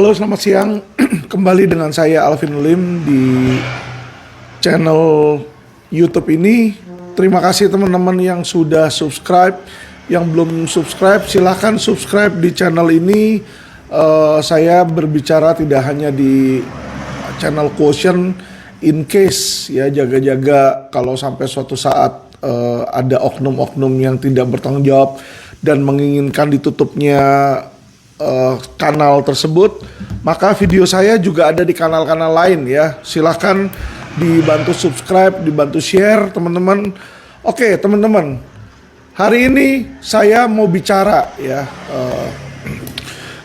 Halo, selamat siang. Kembali dengan saya Alvin Lim di channel YouTube ini. Terima kasih teman-teman yang sudah subscribe. Yang belum subscribe, silahkan subscribe di channel ini. Saya berbicara tidak hanya di channel Quotient, in case ya, jaga-jaga kalau sampai suatu saat ada oknum-oknum yang tidak bertanggung jawab dan menginginkan ditutupnya kanal tersebut, maka video saya juga ada di kanal-kanal lain ya. Silahkan dibantu subscribe, dibantu share teman-teman. Oke teman-teman, hari ini saya mau bicara ya.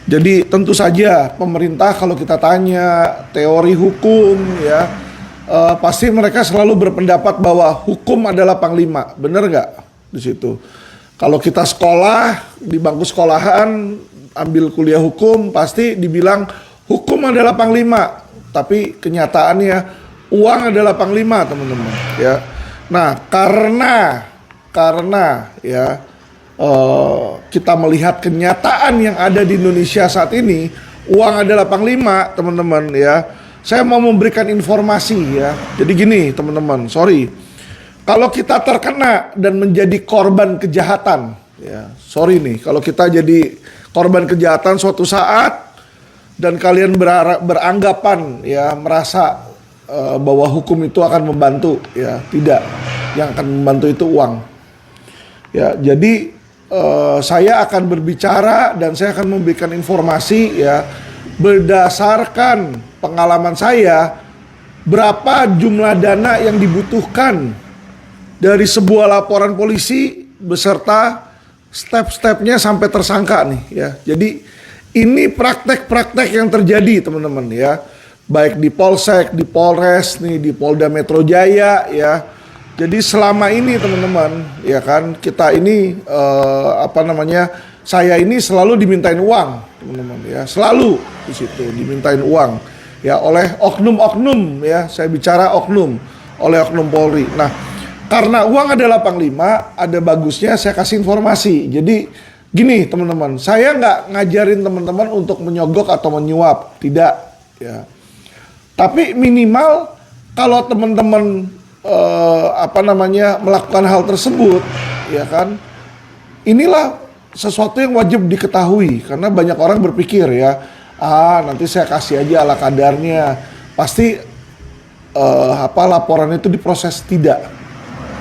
Jadi tentu saja pemerintah kalau kita tanya teori hukum ya, pasti mereka selalu berpendapat bahwa hukum adalah panglima. Bener nggak di situ? Kalau kita sekolah di bangku sekolahan, ambil kuliah hukum, pasti dibilang hukum adalah panglima, tapi kenyataannya uang adalah panglima teman-teman ya. Nah karena ya kita melihat kenyataan yang ada di Indonesia saat ini, uang adalah panglima teman-teman ya. Saya mau memberikan informasi ya. Jadi gini teman-teman, sorry kalau kita terkena dan menjadi korban kejahatan ya, sorry nih kalau kita jadi korban kejahatan suatu saat dan kalian beranggapan ya, merasa bahwa hukum itu akan membantu ya, tidak. Yang akan membantu itu uang ya. Jadi saya akan berbicara dan saya akan memberikan informasi ya, berdasarkan pengalaman saya, berapa jumlah dana yang dibutuhkan dari sebuah laporan polisi beserta step-stepnya sampai tersangka nih ya. Jadi ini praktek-praktek yang terjadi teman-teman ya, baik di Polsek, di Polres nih, di Polda Metro Jaya ya. Jadi selama ini teman-teman ya kan, kita ini saya ini selalu dimintain uang teman-teman ya, selalu di situ dimintain uang ya oleh oknum-oknum ya. Saya bicara oknum, oleh oknum Polri. Nah karena uang adalah panglima, ada bagusnya saya kasih informasi. Jadi gini teman-teman, saya nggak ngajarin teman-teman untuk menyogok atau menyuap, tidak ya. Tapi minimal kalau teman-teman melakukan hal tersebut, ya kan, inilah sesuatu yang wajib diketahui. Karena banyak orang berpikir ya, nanti saya kasih aja ala kadarnya, pasti laporan itu diproses.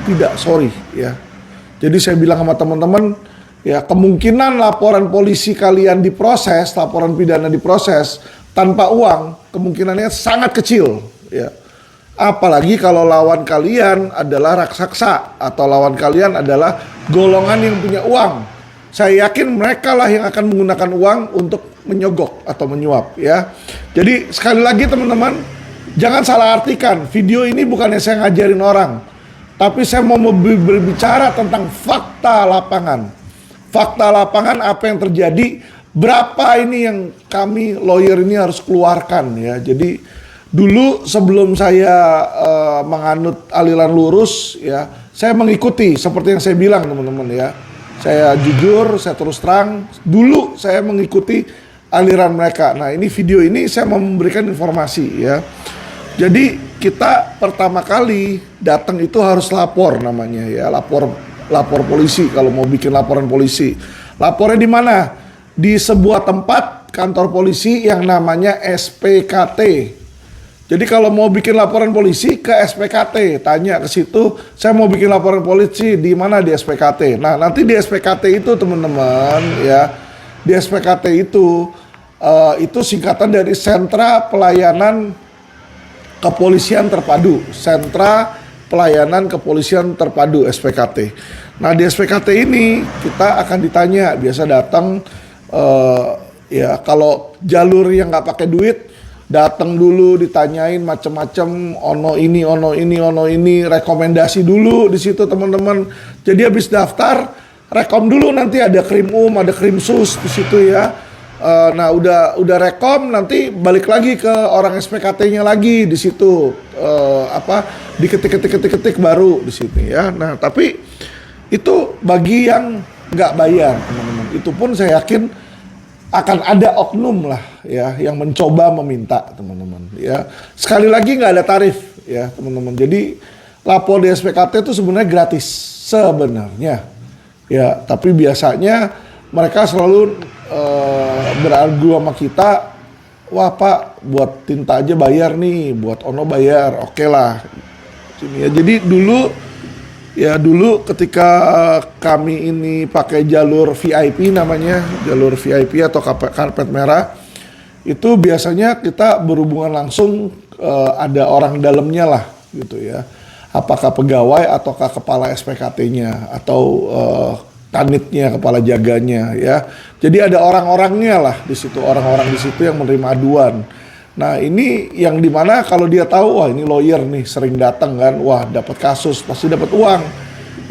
Tidak, sorry ya. Jadi saya bilang sama teman-teman ya, kemungkinan laporan polisi kalian diproses, laporan pidana diproses tanpa uang, kemungkinannya sangat kecil ya. Apalagi kalau lawan kalian adalah raksasa atau lawan kalian adalah golongan yang punya uang. Saya yakin mereka lah yang akan menggunakan uang untuk menyogok atau menyuap ya. Jadi sekali lagi teman-teman, jangan salah artikan, video ini bukannya saya ngajarin orang, tapi saya mau berbicara tentang fakta lapangan. Fakta lapangan apa yang terjadi, berapa ini yang kami lawyer ini harus keluarkan ya. Jadi dulu sebelum saya menganut aliran lurus ya, saya mengikuti seperti yang saya bilang teman-teman ya. Saya jujur, saya terus terang, dulu saya mengikuti aliran mereka. Nah ini video ini saya mau memberikan informasi ya. Jadi kita pertama kali datang itu harus lapor namanya ya, lapor polisi kalau mau bikin laporan polisi. Lapornya di mana? Di sebuah tempat kantor polisi yang namanya SPKT. Jadi kalau mau bikin laporan polisi ke SPKT, tanya ke situ, saya mau bikin laporan polisi di mana di SPKT. Nah nanti di SPKT itu teman-teman ya, di SPKT itu singkatan dari Sentra Pelayanan Kepolisian Terpadu, Sentra Pelayanan Kepolisian Terpadu SPKT. Nah di SPKT ini kita akan ditanya, biasa datang ya kalau jalur yang nggak pakai duit, datang dulu ditanyain macam-macam, ono ini, rekomendasi dulu di situ teman-teman. Jadi habis daftar, rekom dulu, nanti ada krim ada krim sus di situ ya. Nah udah rekom, nanti balik lagi ke orang SPKT-nya lagi di situ, diketik baru di sini ya. Nah tapi itu bagi yang nggak bayar teman-teman, itu pun saya yakin akan ada oknum lah ya yang mencoba meminta, teman-teman. Ya, sekali lagi nggak ada tarif, ya teman-teman. Jadi lapor di SPKT itu sebenarnya gratis sebenarnya, ya. Tapi biasanya mereka selalu berargu sama kita, wah Pak, buat tinta aja bayar nih, buat ono bayar, oke lah. Ya, jadi dulu ketika kami ini pakai jalur VIP namanya, jalur VIP atau karpet merah, itu biasanya kita berhubungan langsung ada orang dalamnya lah gitu ya. Apakah pegawai ataukah kepala SPKT-nya atau kanitnya, kepala jaganya ya. Jadi ada orang-orangnya lah di situ, orang-orang di situ yang menerima aduan. Nah ini yang dimana kalau dia tahu, wah ini lawyer nih sering datang kan, wah dapat kasus pasti dapat uang,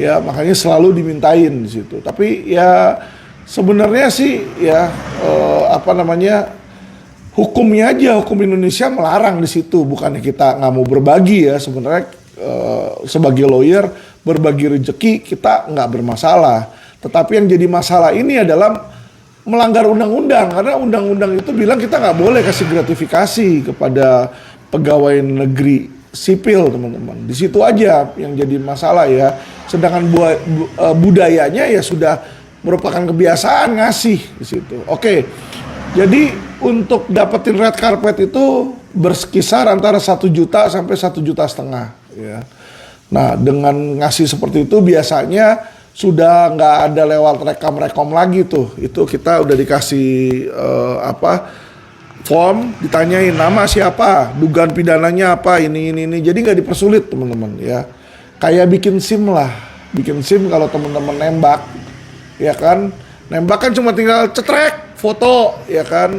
ya makanya selalu dimintain di situ. Tapi ya sebenarnya sih ya hukumnya aja, hukum Indonesia melarang di situ, bukannya kita nggak mau berbagi ya sebenarnya sebagai lawyer berbagi rezeki kita nggak bermasalah. Tetapi yang jadi masalah ini adalah melanggar undang-undang, karena undang-undang itu bilang kita nggak boleh kasih gratifikasi kepada pegawai negeri sipil, teman-teman. Di situ aja yang jadi masalah ya. Sedangkan budayanya ya sudah merupakan kebiasaan ngasih di situ. Oke, jadi untuk dapetin red carpet itu berkisar antara 1 juta sampai 1,5 juta ya. Nah dengan ngasih seperti itu biasanya sudah nggak ada lewat rekam-rekom lagi tuh. Itu kita udah dikasih form, ditanyain nama siapa, dugaan pidananya apa, ini. Jadi nggak dipersulit teman-teman ya. Kayak bikin SIM lah, bikin SIM kalau teman-teman nembak, ya kan. Nembak kan cuma tinggal cetrek, foto, ya kan.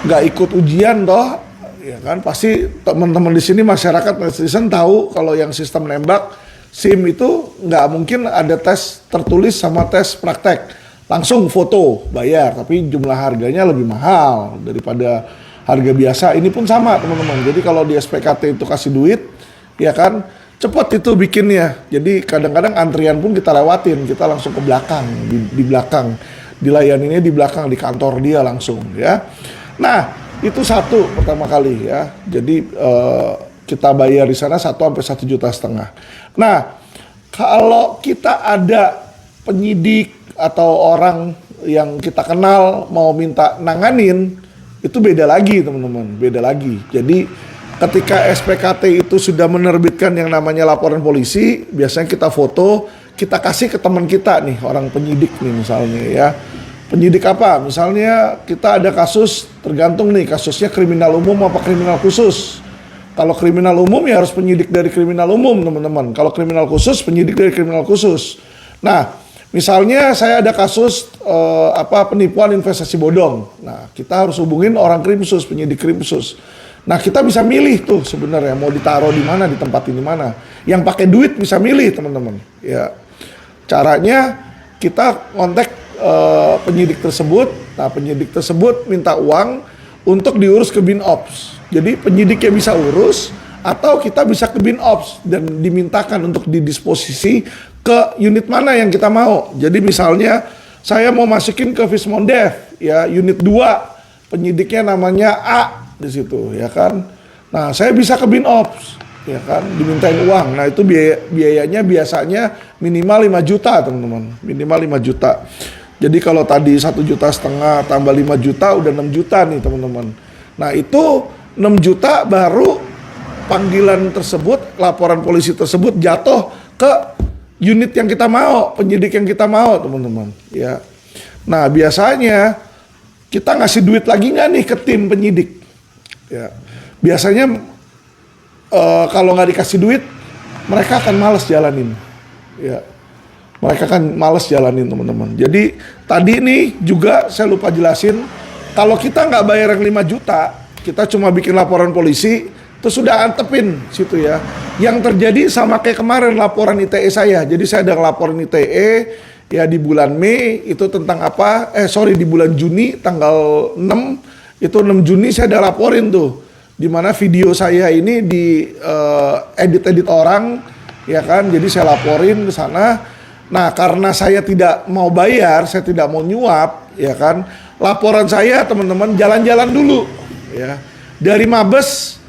Nggak ikut ujian toh, ya kan. Pasti teman-teman di sini masyarakat netizen tahu kalau yang sistem nembak SIM itu nggak mungkin ada tes tertulis sama tes praktek. Langsung foto, bayar. Tapi jumlah harganya lebih mahal daripada harga biasa. Ini pun sama teman-teman. Jadi kalau di SPKT itu kasih duit, ya kan, cepet itu bikinnya. Jadi kadang-kadang antrian pun kita lewatin. Kita langsung ke belakang, di belakang. Dilayaninnya di belakang, di kantor dia langsung ya. Nah, itu satu pertama kali ya. Jadi kita bayar di sana 1 sampai 1,5 juta. Nah, kalau kita ada penyidik atau orang yang kita kenal mau minta nanganin, itu beda lagi teman-teman, beda lagi. Jadi ketika SPKT itu sudah menerbitkan yang namanya laporan polisi, biasanya kita foto, kita kasih ke teman kita nih, orang penyidik nih misalnya ya. Penyidik apa? Misalnya kita ada kasus, tergantung nih kasusnya kriminal umum apa kriminal khusus. Kalau kriminal umum ya harus penyidik dari kriminal umum teman-teman. Kalau kriminal khusus, penyidik dari kriminal khusus. Nah, misalnya saya ada kasus penipuan investasi bodong. Nah, kita harus hubungin orang krimsus, penyidik krimsus. Nah, kita bisa milih tuh sebenarnya mau ditaruh di mana, ditempatin di mana. Yang pakai duit bisa milih teman-teman. Ya, caranya kita kontak penyidik tersebut. Nah, penyidik tersebut minta uang untuk diurus ke BinOps. Jadi penyidiknya bisa urus atau kita bisa ke BinOps dan dimintakan untuk didisposisi ke unit mana yang kita mau. Jadi misalnya saya mau masukin ke Vismondev ya unit 2, penyidiknya namanya A di situ ya kan. Nah, saya bisa ke BinOps ya kan, dimintain uang. Nah, itu biayanya biasanya minimal 5 juta, teman-teman. Minimal 5 juta. Jadi kalau tadi 1,5 juta tambah 5 juta udah 6 juta nih, teman-teman. Nah, itu 6 juta baru panggilan tersebut, laporan polisi tersebut jatuh ke unit yang kita mau, penyidik yang kita mau, teman-teman. Ya. Nah, biasanya kita ngasih duit lagi nggak nih ke tim penyidik? Ya. Biasanya kalau nggak dikasih duit, mereka akan malas jalanin. Ya. Mereka kan males jalanin, teman-teman. Jadi tadi nih juga saya lupa jelasin, kalau kita nggak bayar yang 5 juta, kita cuma bikin laporan polisi, terus sudah antepin situ ya. Yang terjadi sama kayak kemarin laporan ITE saya. Jadi saya ada laporan ITE ya di bulan Mei, itu tentang apa? Di bulan Juni tanggal 6, itu 6 Juni saya ada laporin tuh. Dimana video saya ini di edit-edit orang, ya kan? Jadi saya laporin ke sana. Nah, karena saya tidak mau bayar, saya tidak mau nyuap, ya kan, laporan saya teman-teman jalan-jalan dulu ya. Dari Mabes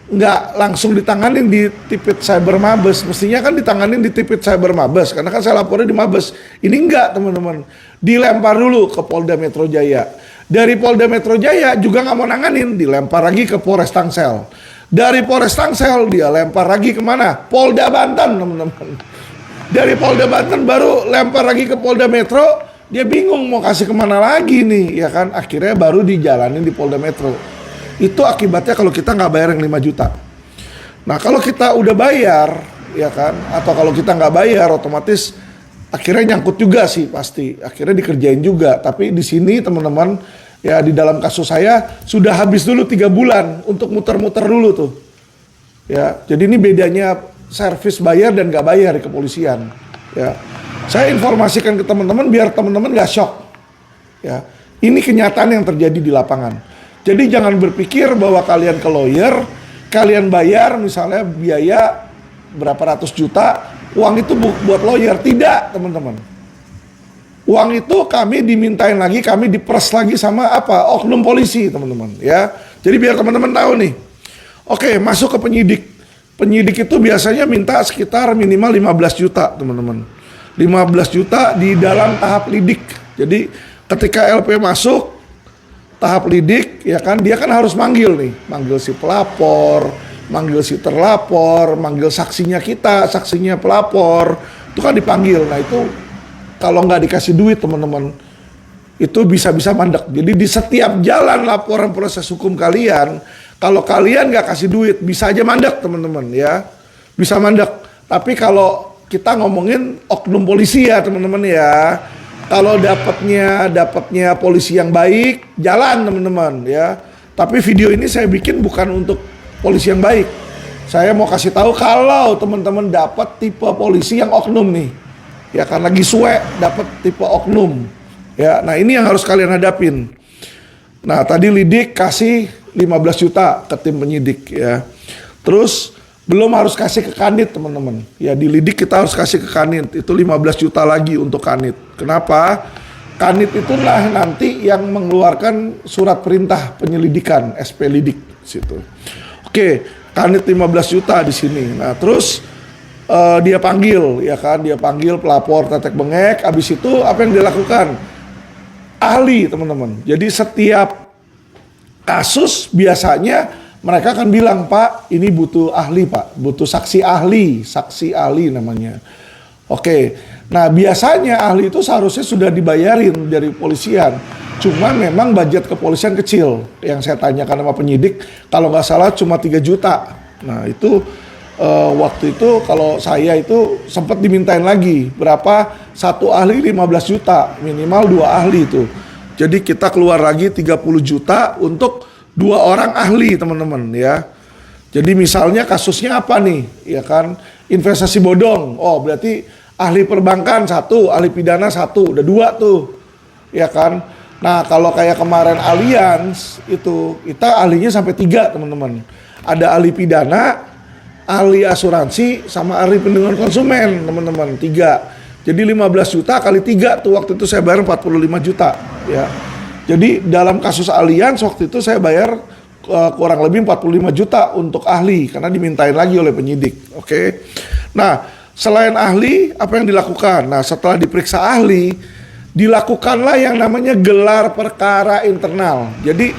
nggak langsung ditanganin di Tipit Cyber Mabes, mestinya kan ditanganin di Tipit Cyber Mabes karena kan saya lapornya di Mabes. Ini enggak teman-teman, dilempar dulu ke Polda Metro Jaya. Dari Polda Metro Jaya juga nggak mau nanganin, dilempar lagi ke Polres Tangsel. Dari Polres Tangsel dia lempar lagi kemana? Polda Banten teman-teman. Dari Polda Banten baru lempar lagi ke Polda Metro, dia bingung mau kasih kemana lagi nih, ya kan? Akhirnya baru dijalanin di Polda Metro. Itu akibatnya kalau kita nggak bayar yang 5 juta. Nah kalau kita udah bayar, ya kan, atau kalau kita nggak bayar, otomatis akhirnya nyangkut juga sih pasti. Akhirnya dikerjain juga. Tapi di sini teman-teman, ya di dalam kasus saya sudah habis dulu 3 bulan untuk muter-muter dulu tuh. Ya, jadi ini bedanya servis bayar dan nggak bayar di kepolisian. Ya, saya informasikan ke teman-teman biar teman-teman nggak shock. Ya, ini kenyataan yang terjadi di lapangan. Jadi jangan berpikir bahwa kalian ke lawyer, kalian bayar misalnya biaya berapa ratus juta, uang itu buat lawyer. Tidak, teman-teman. Uang itu kami dimintain lagi, kami diperes lagi sama apa? Oknum polisi, teman-teman. Ya, jadi biar teman-teman tahu nih. Oke, masuk ke penyidik. Penyidik itu biasanya minta sekitar minimal 15 juta, teman-teman. 15 juta di dalam tahap lidik. Jadi ketika LP masuk tahap lidik, ya kan, dia kan harus manggil nih, manggil si pelapor, manggil si terlapor, manggil saksinya kita, saksinya pelapor, itu kan dipanggil. Nah itu kalau nggak dikasih duit teman-teman, itu bisa-bisa mandek. Jadi di setiap jalan laporan proses hukum kalian, kalau kalian nggak kasih duit, bisa aja mandek teman-teman ya, bisa mandek. Tapi kalau kita ngomongin oknum polisi ya teman-teman ya. Kalau dapatnya polisi yang baik, jalan teman-teman ya. Tapi video ini saya bikin bukan untuk polisi yang baik. Saya mau kasih tahu kalau teman-teman dapat tipe polisi yang oknum nih. Ya kan lagi suwe dapat tipe oknum. Ya, nah ini yang harus kalian hadapin. Nah, tadi lidik kasih 15 juta ke tim penyidik ya. Terus belum harus kasih ke Kanit teman-teman. Ya di lidik kita harus kasih ke Kanit. Itu 15 juta lagi untuk Kanit. Kenapa? Kanit itulah nanti yang mengeluarkan surat perintah penyelidikan SP lidik situ. Oke, Kanit 15 juta di sini. Nah, terus dia panggil ya kan, dia panggil pelapor tetek bengek. Habis itu apa yang dilakukan? Ahli teman-teman. Jadi setiap kasus biasanya mereka akan bilang, Pak, ini butuh ahli, Pak. Butuh saksi ahli namanya. Oke, nah biasanya ahli itu seharusnya sudah dibayarin dari polisian. Cuma memang budget kepolisian kecil. Yang saya tanyakan sama penyidik, kalau nggak salah cuma 3 juta. Nah itu waktu itu kalau saya itu sempat dimintain lagi. Berapa? Satu ahli 15 juta, minimal 2 ahli itu. Jadi kita keluar lagi 30 juta untuk 2 orang ahli teman-teman ya. Jadi misalnya kasusnya apa nih ya kan, investasi bodong, oh berarti ahli perbankan 1, ahli pidana 1, udah 2 tuh ya kan. Nah kalau kayak kemarin Allianz itu kita ahlinya sampai 3 teman-teman. Ada ahli pidana, ahli asuransi, sama ahli perlindungan konsumen teman-teman, 3. Jadi 15 juta kali 3 tuh, waktu itu saya bayar 45 juta ya. Jadi dalam kasus Allianz waktu itu saya bayar kurang lebih 45 juta untuk ahli karena dimintain lagi oleh penyidik. Oke. Nah, selain ahli apa yang dilakukan? Nah, setelah diperiksa ahli, dilakukanlah yang namanya gelar perkara internal. Jadi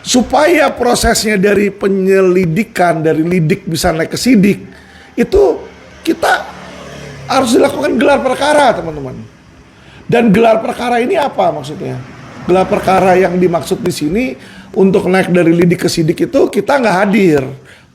supaya prosesnya dari penyelidikan, dari lidik bisa naik ke sidik, itu kita harus dilakukan gelar perkara, teman-teman. Dan gelar perkara ini apa maksudnya? Gelar perkara yang dimaksud di sini untuk naik dari lidik ke sidik itu kita nggak hadir,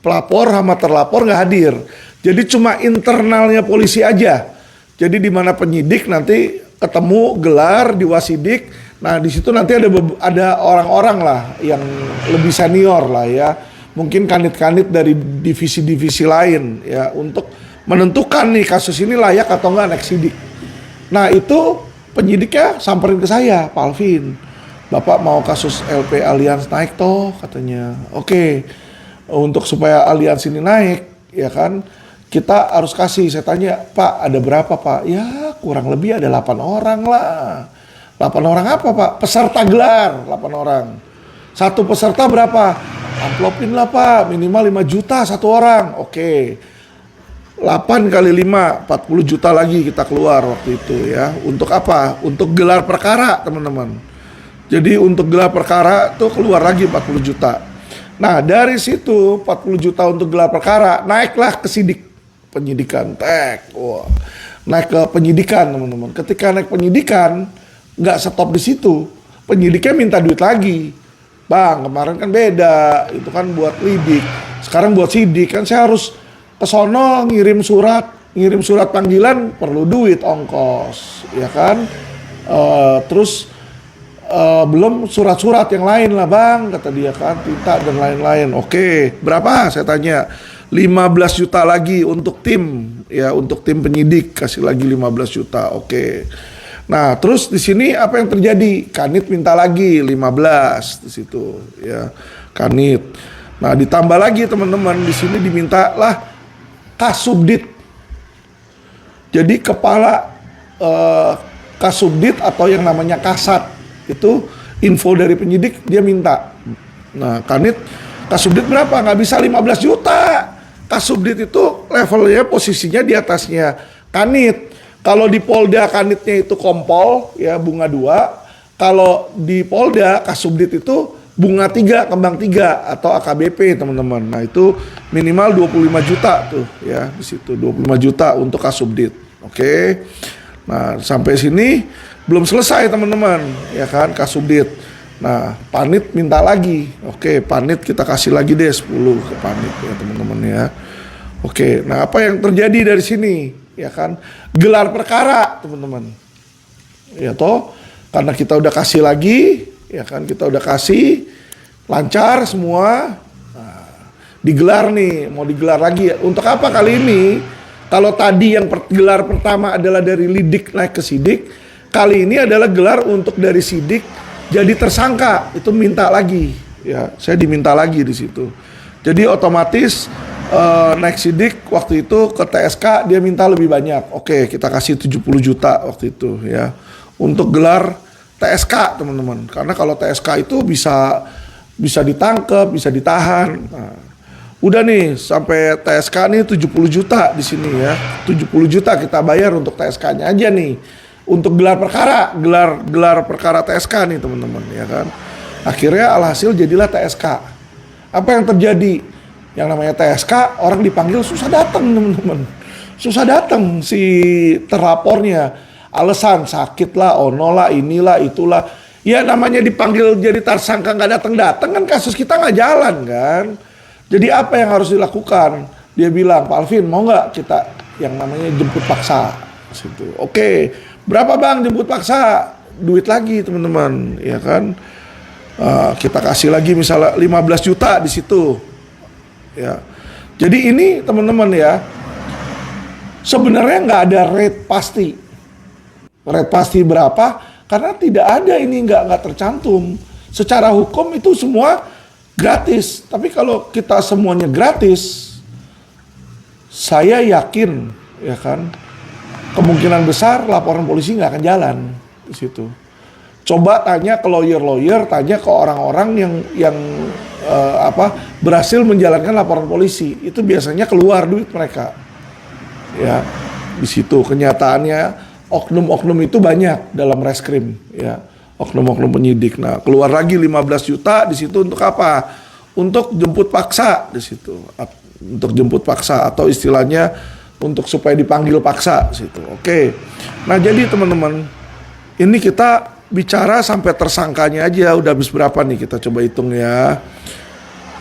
pelapor sama terlapor nggak hadir. Jadi cuma internalnya polisi aja. Jadi di mana penyidik nanti ketemu gelar di wasidik. Nah di situ nanti ada orang-orang lah yang lebih senior lah ya, mungkin kanit-kanit dari divisi-divisi lain ya untuk menentukan nih kasus ini layak atau enggak naik sidik. Nah itu penyidiknya samperin ke saya, Pak Alvin, Bapak mau kasus LP Allianz naik toh katanya. Oke, untuk supaya Allianz ini naik ya kan, kita harus kasih. Saya tanya, Pak ada berapa Pak? Ya kurang lebih ada 8 orang lah. 8 orang apa Pak? Peserta gelar 8 orang. Satu peserta berapa? Amplopin lah Pak, minimal 5 juta satu orang. Oke. 8 kali 5, 40 juta lagi kita keluar waktu itu ya. Untuk apa? Untuk gelar perkara teman-teman. Jadi untuk gelar perkara tuh keluar lagi 40 juta. Nah dari situ 40 juta untuk gelar perkara, naiklah ke penyidikan. Wah. Naik ke penyidikan teman-teman. Ketika naik penyidikan, nggak stop di situ. Penyidiknya minta duit lagi. Bang, kemarin kan beda. Itu kan buat lidik. Sekarang buat sidik. Kan saya harus ke sono ngirim surat panggilan, perlu duit ongkos. Ya kan? Terus belum surat-surat yang lain lah bang, kata dia kan, tinta dan lain-lain. Oke, berapa? Saya tanya. 15 juta lagi untuk tim, ya untuk tim penyidik, kasih lagi 15 juta. Oke. Nah, terus di sini apa yang terjadi? Kanit minta lagi 15 di situ, ya. Kanit. Nah, ditambah lagi teman-teman, di sini diminta lah Kasubdit. Jadi kepala Kasubdit atau yang namanya Kasat itu info dari penyidik dia minta. Nah, Kanit Kasubdit berapa? Nggak bisa 15 juta. Kasubdit itu levelnya posisinya di atasnya Kanit. Kalau di Polda Kanitnya itu Kompol ya bunga 2. Kalau di Polda Kasubdit itu bunga 3, kembang 3 atau AKBP teman-teman. Nah, itu minimal 25 juta tuh ya di situ 25 juta untuk Kasubdit. Oke. Nah, sampai sini belum selesai teman-teman ya kan Kasubdit. Nah, Panit minta lagi. Oke, Panit kita kasih lagi deh 10 ke Panit ya teman-teman ya. Oke, nah apa yang terjadi dari sini? Ya kan, gelar perkara teman-teman. Ya toh, karena kita udah kasih lagi, ya kan kita udah kasih, lancar semua. Nah, digelar nih, mau digelar lagi. Untuk apa kali ini? Kalau tadi yang gelar pertama adalah dari lidik naik ke sidik, kali ini adalah gelar untuk dari sidik jadi tersangka, itu minta lagi, ya saya diminta lagi di situ. Jadi otomatis naik sidik waktu itu ke TSK dia minta lebih banyak. Oke, kita kasih 70 juta waktu itu ya untuk gelar TSK teman-teman. Karena kalau TSK itu bisa ditangkap, bisa ditahan. Nah, udah nih sampai TSK nih 70 juta di sini ya. 70 juta kita bayar untuk TSK-nya aja nih. Untuk gelar perkara, gelar perkara TSK nih teman-teman ya kan. Akhirnya alhasil jadilah TSK. Apa yang terjadi? Yang namanya TSK orang dipanggil susah datang teman-teman. Susah datang si terlapornya. Alasan sakit lah, ono lah, inilah, itulah. Ya namanya dipanggil jadi tersangka nggak datang-datang kan kasus kita nggak jalan kan. Jadi apa yang harus dilakukan? Dia bilang, Pak Alvin mau nggak kita yang namanya jemput paksa? Situ. Oke. Berapa bang jemput paksa? Duit lagi teman-teman, ya kan? Kita kasih lagi misalnya 15 juta di situ, ya. Jadi ini teman-teman ya, sebenarnya nggak ada rate pasti. Rate pasti berapa? Karena tidak ada ini nggak tercantum. Secara hukum itu semua gratis. Tapi kalau kita semuanya gratis, saya yakin, ya kan? Kemungkinan besar laporan polisi nggak akan jalan di situ. Coba tanya ke lawyer, tanya ke orang-orang yang berhasil menjalankan laporan polisi. Itu biasanya keluar duit mereka. Ya, di situ kenyataannya oknum-oknum itu banyak dalam reskrim, ya. Oknum-oknum penyidik. Nah, keluar lagi 15 juta di situ untuk apa? Untuk jemput paksa di situ. Untuk jemput paksa atau istilahnya untuk supaya dipanggil paksa situ. Oke. Nah, jadi teman-teman, ini kita bicara sampai tersangkanya aja udah habis berapa nih, kita coba hitung ya.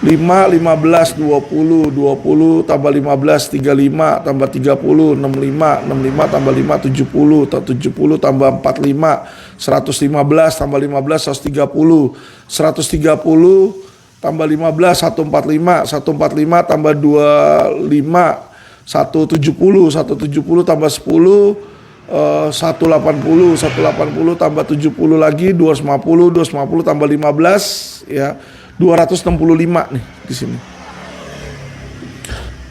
5, 15, 20, 20 tambah 15, 35 tambah 30, 65, 65 tambah 5, 70, 70 tambah 45, 115 tambah 15, 130, 130 tambah 15, 145, 145 tambah 25, 170 tambah 10, 180, 180 tambah 70 lagi, 250 tambah 15, ya 265 nih di sini.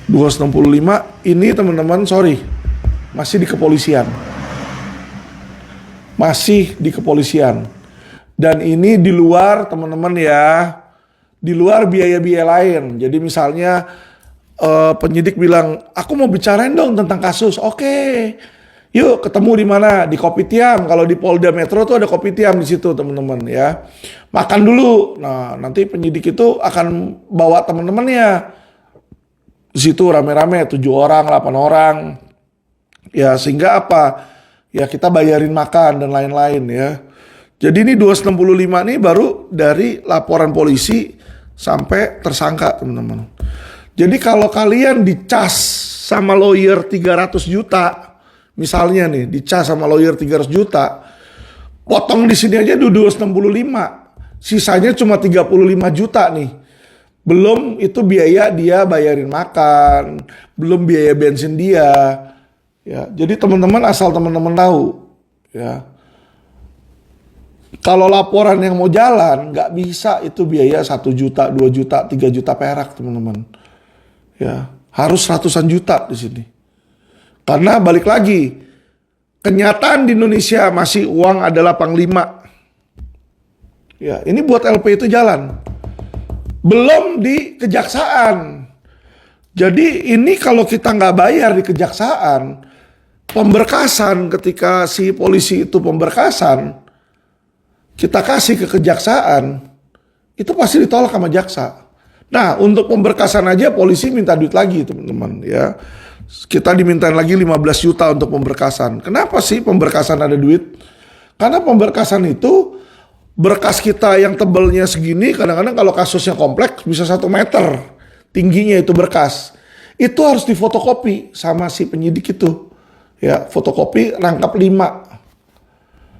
265 ini teman-teman, sorry, masih di kepolisian. masih di kepolisian. Dan ini di luar teman-teman ya, di luar biaya-biaya lain. Jadi misalnya penyidik bilang, aku mau bicarain dong tentang kasus. Oke, yuk ketemu di mana? Di Kopitiam. Kalau di Polda Metro tuh ada Kopitiam di situ teman-teman ya. Makan dulu. Nah nanti penyidik itu akan bawa teman-temannya. Di situ rame-rame 7 orang, 8 orang. Ya sehingga apa? Ya kita bayarin makan dan lain-lain ya. Jadi ini 265 nih baru dari laporan polisi sampai tersangka teman-teman. Jadi kalau kalian dicas sama lawyer 300 juta, misalnya nih dicas sama lawyer 300 juta, potong di sini aja 265, sisanya cuma 35 juta nih. Belum itu biaya dia bayarin makan, belum biaya bensin dia. Ya, jadi teman-teman asal teman-teman tahu ya. Kalau laporan yang mau jalan nggak bisa itu biaya 1 juta, 2 juta, 3 juta perak teman-teman. Ya, harus ratusan juta di sini. Karena balik lagi, kenyataan di Indonesia masih uang adalah panglima. Ya, ini buat LP itu jalan. Belum di kejaksaan. Jadi ini kalau kita nggak bayar di kejaksaan, pemberkasan ketika si polisi itu pemberkasan, kita kasih ke kejaksaan, itu pasti ditolak sama jaksa. Nah, untuk pemberkasan aja polisi minta duit lagi, teman-teman ya. Kita dimintain lagi 15 juta untuk pemberkasan. Kenapa sih pemberkasan ada duit? Karena pemberkasan itu berkas kita yang tebelnya segini, kadang-kadang kalau kasusnya kompleks bisa 1 meter tingginya itu berkas. Itu harus difotokopi sama si penyidik itu. Ya, fotokopi rangkap 5.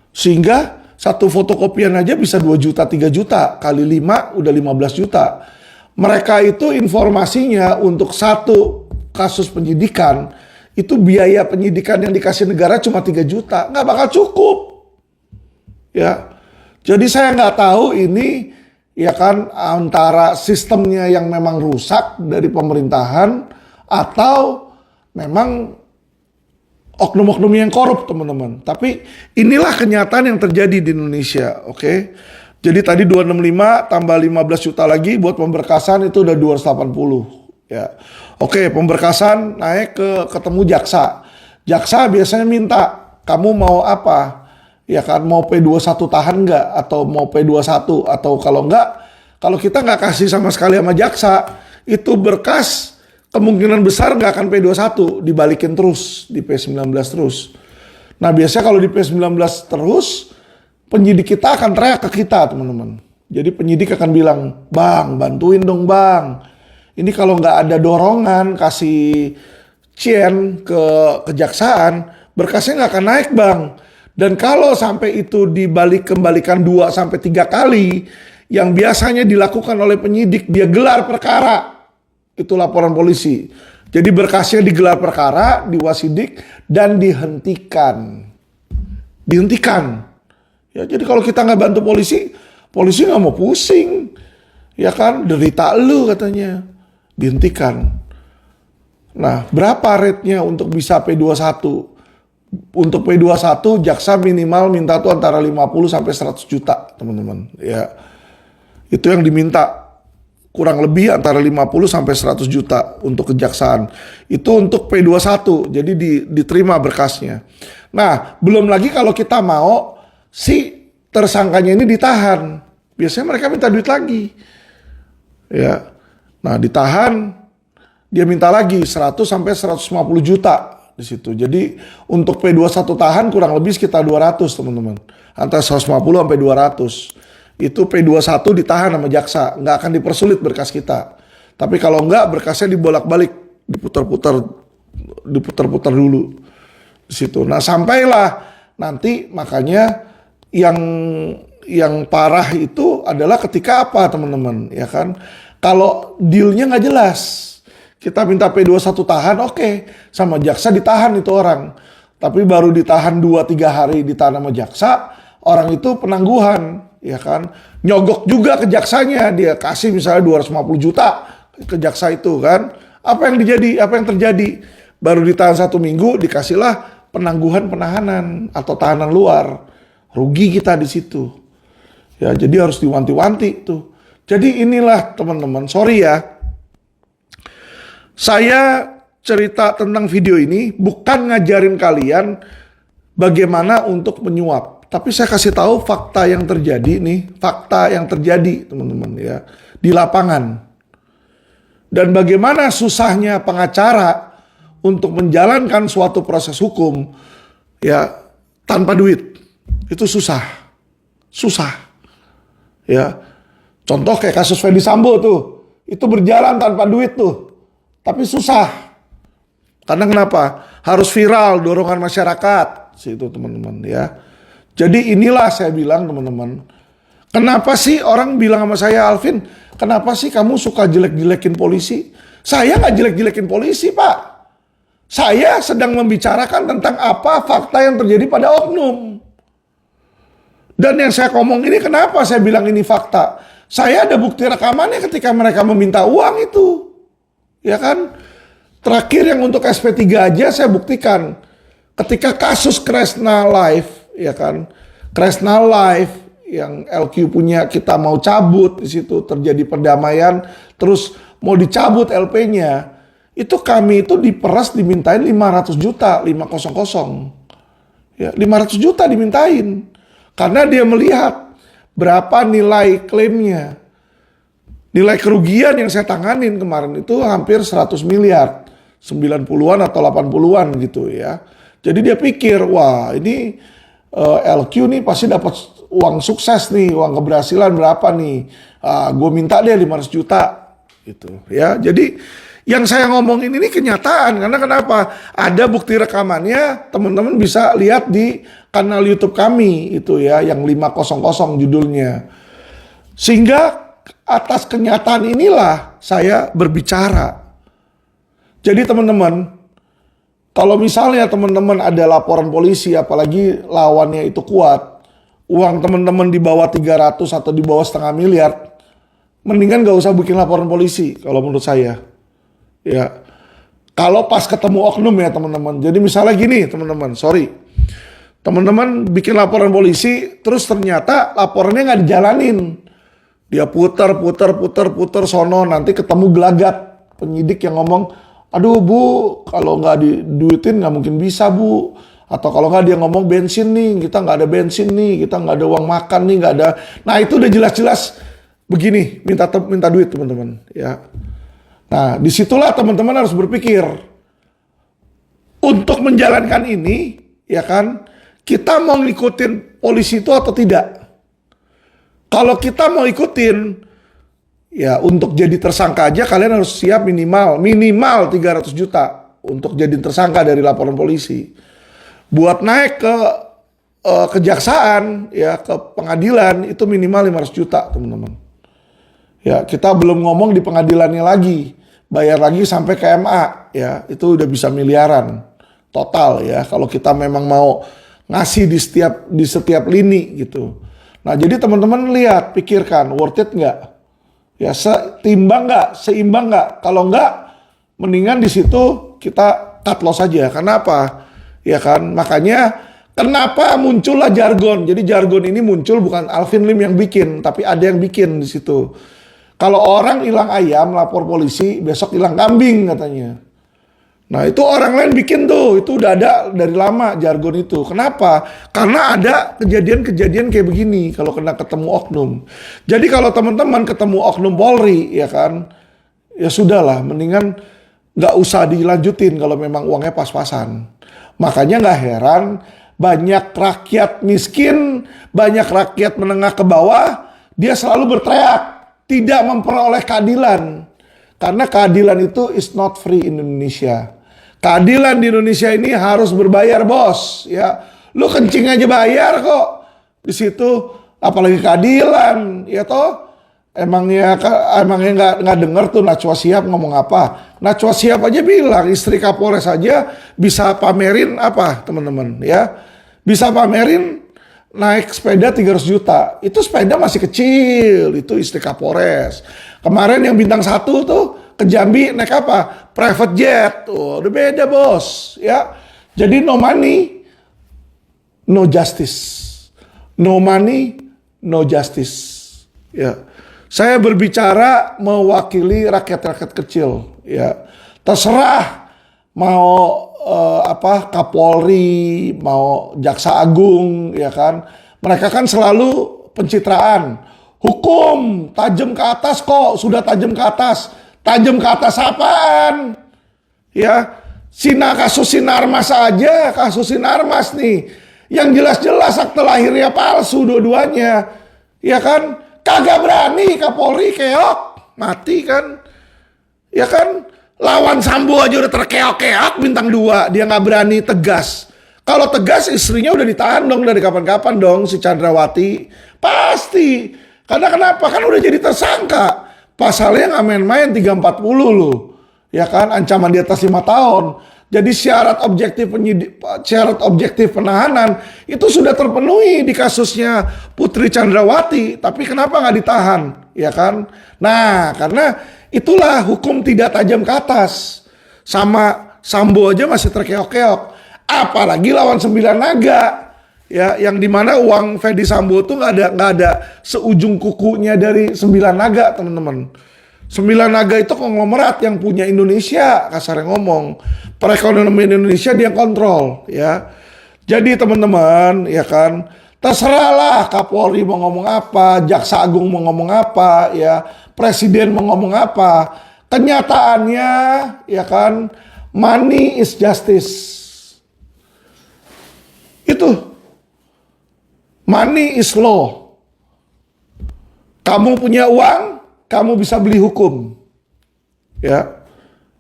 Sehingga satu fotokopian aja bisa 2 juta, 3 juta. Kali 5 udah 15 juta. Mereka itu informasinya untuk satu kasus penyidikan, itu biaya penyidikan yang dikasih negara cuma 3 juta. Nggak bakal cukup. Ya. Jadi saya nggak tahu ini ya kan antara sistemnya yang memang rusak dari pemerintahan atau memang oknum-oknum yang korup teman-teman. Tapi inilah kenyataan yang terjadi di Indonesia, oke? Jadi tadi 265 tambah 15 juta lagi buat pemberkasan itu udah 280 ya. Oke, pemberkasan naik ketemu jaksa. Jaksa biasanya minta, kamu mau apa? Ya kan, mau P21 tahan nggak? Atau mau P21? Atau kalau nggak, kalau kita nggak kasih sama sekali sama jaksa, itu berkas kemungkinan besar nggak akan P21, dibalikin terus di P19 terus. Nah biasanya kalau di P19 terus, penyidik kita akan teriak ke kita teman-teman. Jadi penyidik akan bilang, bang bantuin dong bang. Ini kalau nggak ada dorongan kasih cien ke kejaksaan, berkasnya nggak akan naik bang. Dan kalau sampai itu kembalikan 2-3 kali, yang biasanya dilakukan oleh penyidik, dia gelar perkara. Itu laporan polisi. Jadi berkasnya digelar perkara, diwasidik, dan dihentikan. Dihentikan. Ya, jadi kalau kita nggak bantu polisi, polisi nggak mau pusing. Ya kan, derita lu katanya. Dihentikan. Nah, berapa rate-nya untuk bisa P21? Untuk P21, jaksa minimal minta tuh antara 50 sampai 100 juta, teman-teman. Ya, itu yang diminta. Kurang lebih antara 50 sampai 100 juta untuk kejaksaan. Itu untuk P21, jadi diterima berkasnya. Nah, belum lagi kalau kita mau si tersangkanya ini ditahan. Biasanya mereka minta duit lagi. Ya. Nah, ditahan, dia minta lagi 100 sampai 150 juta di situ. Jadi untuk P21 tahan kurang lebih sekitar 200, teman-teman. Antara 150 sampai 200. Itu P21 ditahan sama jaksa, nggak akan dipersulit berkas kita. Tapi kalau nggak, berkasnya dibolak-balik, diputar-putar dulu di situ. Nah sampailah nanti makanya yang parah itu adalah ketika apa teman-teman, ya kan? Kalau dealnya nggak jelas, kita minta P21 tahan, oke, sama jaksa ditahan itu orang. Tapi baru ditahan 2-3 hari ditahan sama jaksa, orang itu penangguhan. Ya kan, nyogok juga ke jaksanya, dia kasih misalnya 250 juta ke jaksa itu kan. Apa yang terjadi? Baru ditahan 1 minggu dikasihlah penangguhan penahanan atau tahanan luar. rugi kita di situ. Ya, jadi harus diwanti-wanti tuh. Jadi inilah teman-teman, sorry ya, saya cerita tentang video ini bukan ngajarin kalian bagaimana untuk menyuap, tapi saya kasih tahu fakta yang terjadi nih, fakta yang terjadi teman-teman ya di lapangan. Dan bagaimana susahnya pengacara untuk menjalankan suatu proses hukum ya tanpa duit. Itu susah. Ya. Contoh kayak kasus Ferdy Sambo tuh, itu berjalan tanpa duit tuh. Tapi susah. Karena kenapa? Harus viral, dorongan masyarakat. Situ teman-teman ya. Jadi inilah saya bilang teman-teman. Kenapa sih orang bilang sama saya, Alvin, kenapa sih kamu suka jelek-jelekin polisi? Saya nggak jelek-jelekin polisi, Pak. Saya sedang membicarakan tentang apa fakta yang terjadi pada oknum. Dan yang saya ngomong ini kenapa saya bilang ini fakta? Saya ada bukti rekamannya ketika mereka meminta uang itu. Ya kan? Terakhir yang untuk SP3 aja saya buktikan. Ketika kasus Kresna Live, ya kan? Kresna Live yang LQ punya kita mau cabut, di situ terjadi perdamaian, terus mau dicabut LP-nya. Itu kami itu diperas dimintain 500 juta, 500. Ya, 500 juta dimintain. Karena dia melihat berapa nilai klaimnya. Nilai kerugian yang saya tanganin kemarin itu hampir 100 miliar. 90-an atau 80-an gitu ya. Jadi dia pikir, wah ini LQ nih pasti dapat uang sukses nih, uang keberhasilan berapa nih. Gue minta deh 500 juta gitu ya. Jadi yang saya ngomongin ini kenyataan, karena kenapa? Ada bukti rekamannya, teman-teman bisa lihat di kanal YouTube kami itu ya, yang 500 judulnya. Sehingga atas kenyataan inilah saya berbicara. Jadi teman-teman, kalau misalnya teman-teman ada laporan polisi, apalagi lawannya itu kuat, uang teman-teman di bawah 300 atau di bawah setengah miliar, mendingan gak usah bikin laporan polisi kalau menurut saya. Ya, kalau pas ketemu oknum ya teman-teman. Jadi misalnya gini teman-teman, sorry, teman-teman bikin laporan polisi, terus ternyata laporannya nggak dijalanin, dia putar sono, nanti ketemu gelagat penyidik yang ngomong, aduh bu, kalau nggak diduitin nggak mungkin bisa bu, atau kalau nggak dia ngomong bensin nih, kita nggak ada bensin nih, kita nggak ada uang makan nih, nggak ada. Nah itu udah jelas-jelas begini, minta duit teman-teman ya. Nah, disitulah teman-teman harus berpikir untuk menjalankan ini, ya kan? Kita mau ngikutin polisi itu atau tidak? Kalau kita mau ikutin, ya untuk jadi tersangka aja kalian harus siap minimal 300 juta untuk jadi tersangka dari laporan polisi. Buat naik ke kejaksaan, ya ke pengadilan itu minimal 500 juta, teman-teman. Ya, kita belum ngomong di pengadilannya lagi. Bayar lagi sampai ke MA, ya itu udah bisa miliaran total ya kalau kita memang mau ngasih di setiap lini gitu. Nah jadi teman-teman lihat, pikirkan worth it nggak? Ya seimbang nggak? Kalau nggak, mendingan di situ kita cut loss aja. Kenapa? Ya kan, makanya kenapa muncullah jargon. Jadi jargon ini muncul bukan Alvin Lim yang bikin, tapi ada yang bikin di situ. Kalau orang hilang ayam, lapor polisi, besok hilang kambing katanya. Nah itu orang lain bikin tuh, itu udah ada dari lama jargon itu. Kenapa? Karena ada kejadian-kejadian kayak begini kalau kena ketemu oknum. Jadi kalau teman-teman ketemu oknum Polri, ya kan, ya sudahlah, mendingan nggak usah dilanjutin kalau memang uangnya pas-pasan. Makanya nggak heran banyak rakyat miskin, banyak rakyat menengah ke bawah, dia selalu berteriak. Tidak memperoleh keadilan. Karena keadilan itu is not free in Indonesia. Keadilan di Indonesia ini harus berbayar, bos. Ya, lu kencing aja bayar kok. Di situ apalagi keadilan, ya toh. Emangnya nggak denger tuh Najwa Shihab ngomong apa? Najwa Shihab aja bilang istri Kapolres aja bisa pamerin apa, teman-teman, ya. Bisa pamerin naik sepeda 300 juta, itu sepeda masih kecil, itu istri Kapolres. Kemarin yang bintang 1 tuh ke Jambi naik apa? Private jet, tuh udah beda bos, ya. Jadi no money, no justice. No money, no justice. Ya, saya berbicara mewakili rakyat-rakyat kecil. Ya, terserah mau Kapolri, mau Jaksa Agung, ya kan? Mereka kan selalu pencitraan. Hukum tajam ke atas kok, sudah tajam ke atas. Tajam ke atas apaan? Ya, kasus Sinarmas aja, kasus Sinarmas nih. Yang jelas-jelas akte lahirnya palsu dua-duanya. Ya kan? Kagak berani Kapolri keok, mati kan? Ya kan? Lawan Sambo aja udah terkeok-keok bintang 2, dia nggak berani tegas. Kalau tegas istrinya udah ditahan dong dari kapan-kapan dong si Chandrawati. Pasti. Karena kenapa? Kan udah jadi tersangka. Pasalnya nggak main-main 340 loh. Ya kan? Ancaman di atas 5 tahun. Jadi syarat objektif penahanan itu sudah terpenuhi di kasusnya Putri Chandrawati. Tapi kenapa nggak ditahan? Ya kan? Nah, karena itulah hukum tidak tajam ke atas. Sama Sambo aja masih terkeok-keok. Apalagi lawan 9 naga. Ya, yang dimana uang Fedi Sambo tuh nggak ada seujung kukunya dari 9 naga, teman-teman. 9 naga itu konglomerat yang punya Indonesia, kasarnya ngomong. Perekonomian Indonesia dia kontrol, ya. Jadi teman-teman, ya kan, terserahlah Kapolri mau ngomong apa, Jaksa Agung mau ngomong apa, ya, Presiden mau ngomong apa. Kenyataannya, ya kan, money is justice. Itu. Money is law. Kamu punya uang, kamu bisa beli hukum. Ya.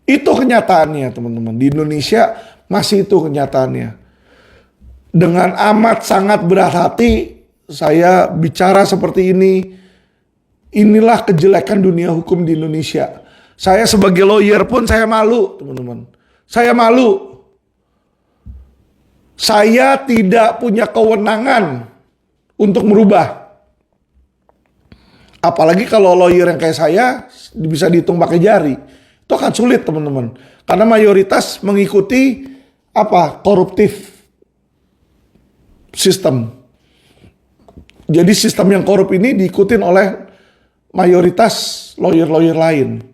Itu kenyataannya, teman-teman. Di Indonesia masih itu kenyataannya. Dengan amat sangat berat hati saya bicara seperti ini. Inilah kejelekan dunia hukum di Indonesia. Saya sebagai lawyer pun saya malu, teman-teman. Saya malu. Saya tidak punya kewenangan untuk merubah. Apalagi kalau lawyer yang kayak saya bisa dihitung pakai jari. Itu akan sulit, teman-teman. Karena mayoritas mengikuti koruptif sistem. Jadi sistem yang korup ini diikutin oleh mayoritas lawyer-lawyer lain.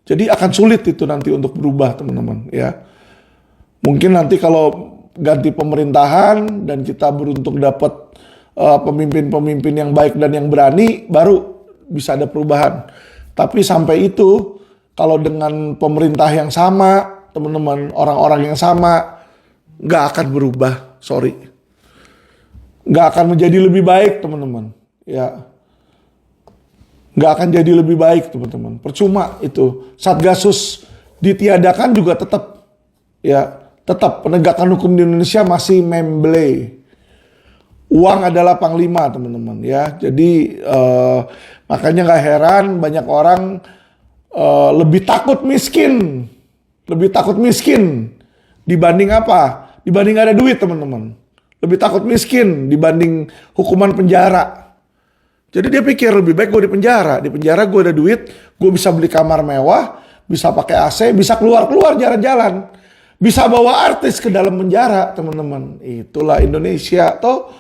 Jadi akan sulit itu nanti untuk berubah, teman-teman, ya. Mungkin nanti kalau ganti pemerintahan dan kita beruntung dapat pemimpin-pemimpin yang baik dan yang berani, baru bisa ada perubahan. Tapi sampai itu, kalau dengan pemerintah yang sama, teman-teman, orang-orang yang sama, nggak akan berubah, sorry. Nggak akan menjadi lebih baik, teman-teman. Ya, nggak akan jadi lebih baik, teman-teman. Percuma itu. Satgasus ditiadakan juga tetap, ya, tetap penegakan hukum di Indonesia masih memble. Uang adalah panglima, teman-teman, ya. Jadi makanya nggak heran banyak orang lebih takut miskin dibanding apa? Dibanding ada duit, teman-teman. Lebih takut miskin dibanding hukuman penjara. Jadi dia pikir lebih baik gue di penjara. Di penjara gue ada duit, gue bisa beli kamar mewah, bisa pakai AC, bisa keluar-keluar jalan-jalan. Bisa bawa artis ke dalam penjara, teman-teman. Itulah Indonesia. Toh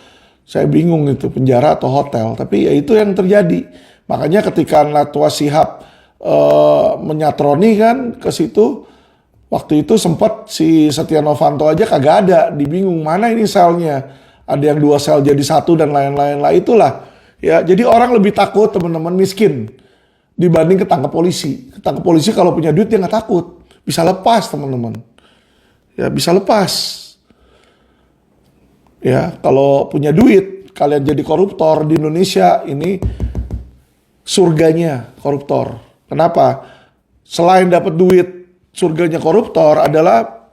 saya bingung itu penjara atau hotel. Tapi ya itu yang terjadi. Makanya ketika Natwa Shihab menyatroni kan ke situ, waktu itu sempat si Setia Novanto aja kagak ada, dibingung mana ini selnya, ada yang 2 sel jadi 1 dan lain-lain lah, itulah ya. Jadi orang lebih takut, teman-teman, miskin dibanding ketangkep polisi. Ketangkep polisi kalau punya duit dia nggak takut, bisa lepas, teman-teman, ya, bisa lepas ya. Kalau punya duit kalian jadi koruptor di Indonesia ini surganya koruptor. Kenapa? Selain dapat duit, surganya koruptor adalah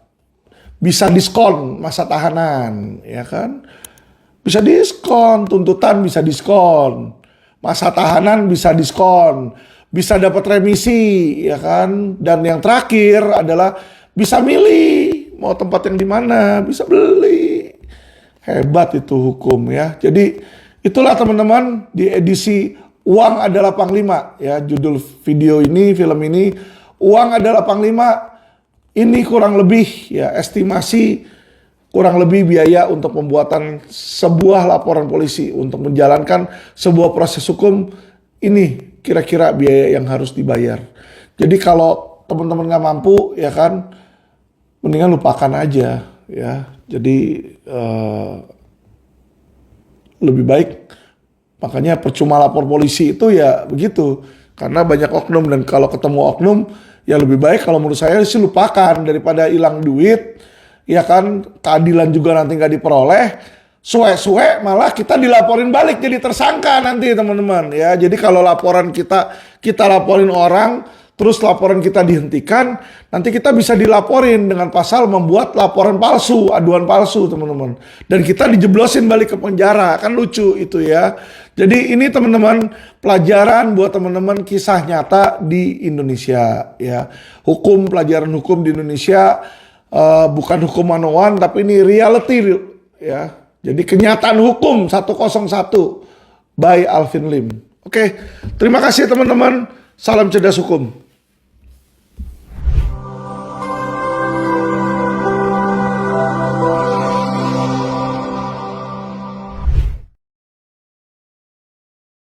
bisa diskon masa tahanan, ya kan? Bisa diskon, tuntutan bisa diskon, masa tahanan bisa diskon, bisa dapat remisi, ya kan? Dan yang terakhir adalah bisa milih mau tempat yang di mana, bisa beli. Hebat itu hukum, ya. Jadi itulah, teman-teman, di edisi Uang Adalah Panglima, ya, judul video ini, film ini, Uang Adalah Panglima. Ini kurang lebih, ya, estimasi kurang lebih biaya untuk pembuatan sebuah laporan polisi untuk menjalankan sebuah proses hukum ini kira-kira biaya yang harus dibayar. Jadi kalau teman-teman nggak mampu ya kan, mendingan lupakan aja ya. Jadi lebih baik, makanya percuma lapor polisi itu ya begitu, karena banyak oknum, dan kalau ketemu oknum ya lebih baik kalau menurut saya sih lupakan daripada hilang duit ya kan, keadilan juga nanti nggak diperoleh, suwe-suwe malah kita dilaporin balik jadi tersangka nanti teman-teman ya. Jadi kalau laporan kita laporin orang, terus laporan kita dihentikan, nanti kita bisa dilaporin dengan pasal membuat laporan palsu, aduan palsu teman-teman. Dan kita dijeblosin balik ke penjara, kan lucu itu ya. Jadi ini teman-teman pelajaran buat teman-teman, kisah nyata di Indonesia ya. Pelajaran hukum di Indonesia bukan hukum 101 tapi ini reality ya. Jadi kenyataan hukum 101 by Alvin Lim. Oke, terima kasih teman-teman. Salam cerdas hukum.